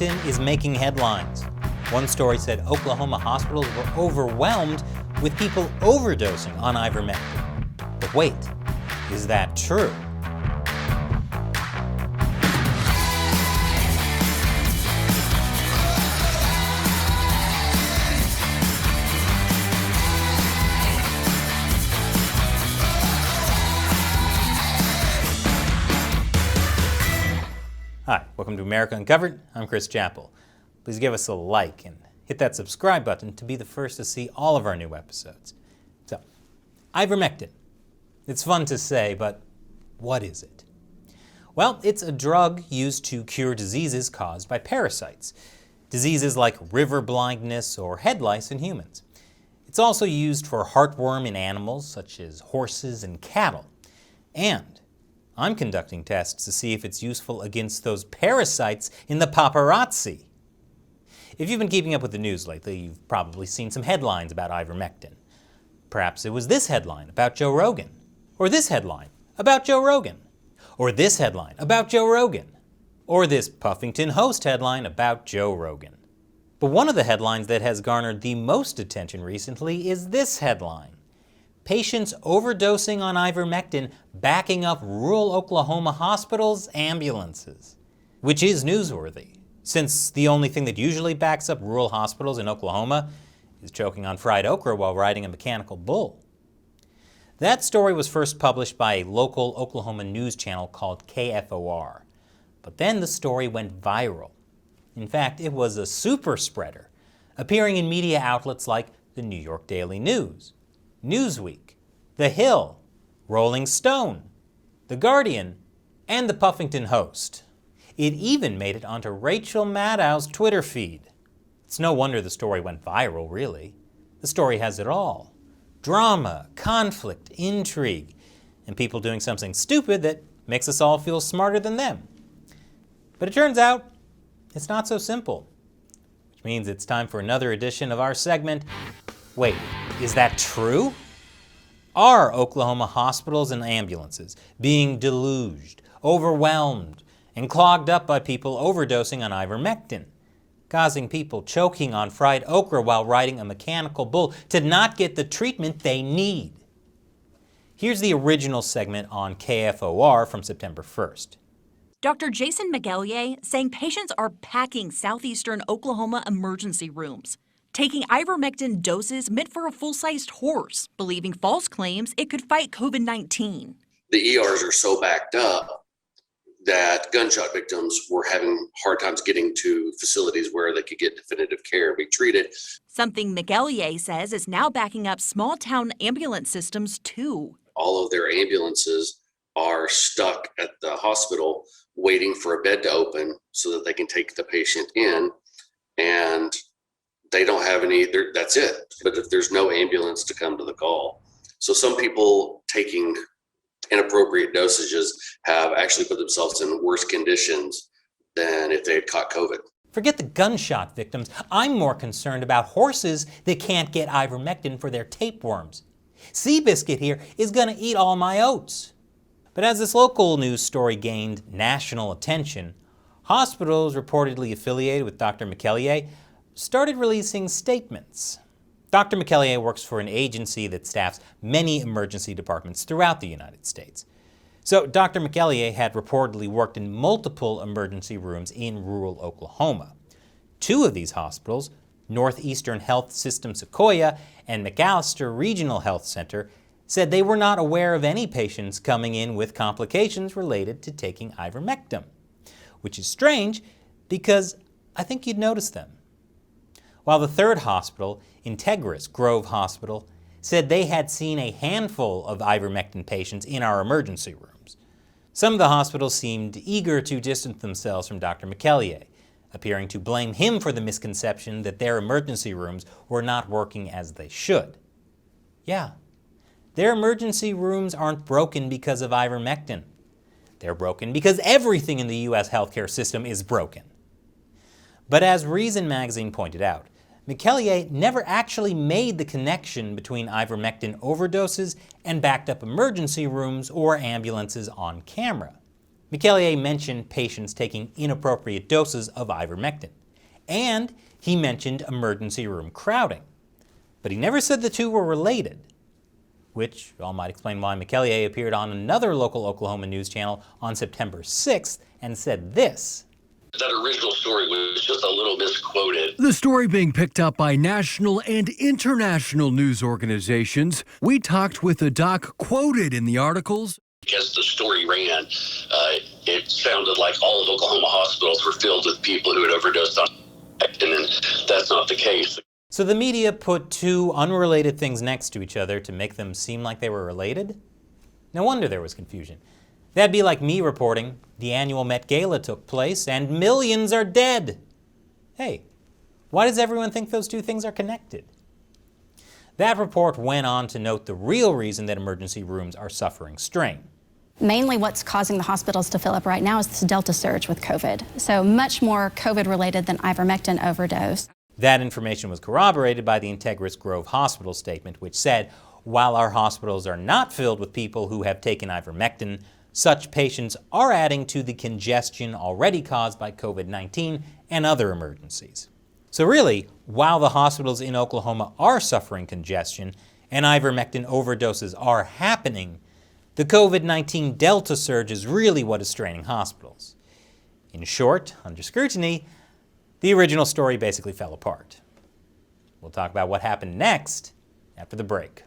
ivermectin is making headlines. One story said Oklahoma hospitals were overwhelmed with people overdosing on ivermectin. But wait, is that true? Hi, welcome to America Uncovered. I'm Chris Chappell. Please give us a like and hit that subscribe button to be the first to see all of our new episodes. So, ivermectin. It's fun to say, but what is it? Well, it's a drug used to cure diseases caused by parasites. Diseases like river blindness or head lice in humans. It's also used for heartworm in animals such as horses and cattle. And I'm conducting tests to see if it's useful against those parasites in the paparazzi. If you've been keeping up with the news lately, you've probably seen some headlines about ivermectin. Perhaps it was this headline about Joe Rogan, or this headline about Joe Rogan, or this headline about Joe Rogan, or this Puffington Host headline about Joe Rogan. But one of the headlines that has garnered the most attention recently is this headline: patients overdosing on ivermectin backing up rural Oklahoma hospitals' ambulances. Which is newsworthy, since the only thing that usually backs up rural hospitals in Oklahoma is choking on fried okra while riding a mechanical bull. That story was first published by a local Oklahoma news channel called KFOR. But then the story went viral. In fact, it was a super spreader, appearing in media outlets like the New York Daily News, Newsweek, The Hill, Rolling Stone, The Guardian, and the Puffington Host. It even made it onto Rachel Maddow's Twitter feed. It's no wonder the story went viral, really. The story has it all: drama, conflict, intrigue, and people doing something stupid that makes us all feel smarter than them. But it turns out it's not so simple, which means it's time for another edition of our segment, Wait, is that true? Are Oklahoma hospitals and ambulances being deluged, overwhelmed, and clogged up by people overdosing on ivermectin, causing people choking on fried okra while riding a mechanical bull to not get the treatment they need? Here's the original segment on KFOR from September 1st. Dr. Jason McEllier saying patients are packing southeastern Oklahoma emergency rooms, taking ivermectin doses meant for a full-sized horse, believing false claims it could fight COVID-19. The ERs are so backed up that gunshot victims were having hard times getting to facilities where they could get definitive care and be treated. Something McEllier says is now backing up small-town ambulance systems, too. All of their ambulances are stuck at the hospital waiting for a bed to open so that they can take the patient in, and they don't have any, that's it. But if there's no ambulance to come to the call. So some people taking inappropriate dosages have actually put themselves in worse conditions than if they had caught COVID. Forget the gunshot victims. I'm more concerned about horses that can't get ivermectin for their tapeworms. Seabiscuit here is going to eat all my oats. But as this local news story gained national attention, hospitals reportedly affiliated with Dr. McEllier started releasing statements. Dr. McEllier works for an agency that staffs many emergency departments throughout the United States. So Dr. McEllier had reportedly worked in multiple emergency rooms in rural Oklahoma. Two of these hospitals, Northeastern Health System Sequoia and McAllister Regional Health Center, said they were not aware of any patients coming in with complications related to taking ivermectin, which is strange because I think you'd notice them. While the third hospital, Integris Grove Hospital, said they had seen a handful of ivermectin patients in our emergency rooms. Some of the hospitals seemed eager to distance themselves from Dr. McEllier, appearing to blame him for the misconception that their emergency rooms were not working as they should. Yeah, their emergency rooms aren't broken because of ivermectin. They're broken because everything in the U.S. healthcare system is broken. But as Reason magazine pointed out, McEllier never actually made the connection between ivermectin overdoses and backed up emergency rooms or ambulances on camera. Micelier mentioned patients taking inappropriate doses of ivermectin, and he mentioned emergency room crowding. But he never said the two were related, which all might explain why Micelier appeared on another local Oklahoma news channel on September 6th and said this. That original story was just a little misquoted. The story being picked up by national and international news organizations. We talked with the doc quoted in the articles. As the story ran, it sounded like all of Oklahoma hospitals were filled with people who had overdosed on ivermectin, and that's not the case. So the media put two unrelated things next to each other to make them seem like they were related? No wonder there was confusion. That'd be like me reporting the annual Met Gala took place and millions are dead. Hey, why does everyone think those two things are connected? That report went on to note the real reason that emergency rooms are suffering strain. Mainly what's causing the hospitals to fill up right now is this Delta surge with COVID. So much more COVID related than ivermectin overdose. That information was corroborated by the Integris Grove Hospital statement, which said, while our hospitals are not filled with people who have taken ivermectin, such patients are adding to the congestion already caused by COVID-19 and other emergencies. So really, while the hospitals in Oklahoma are suffering congestion and ivermectin overdoses are happening, the COVID-19 Delta surge is really what is straining hospitals. In short, under scrutiny, the original story basically fell apart. We'll talk about what happened next after the break.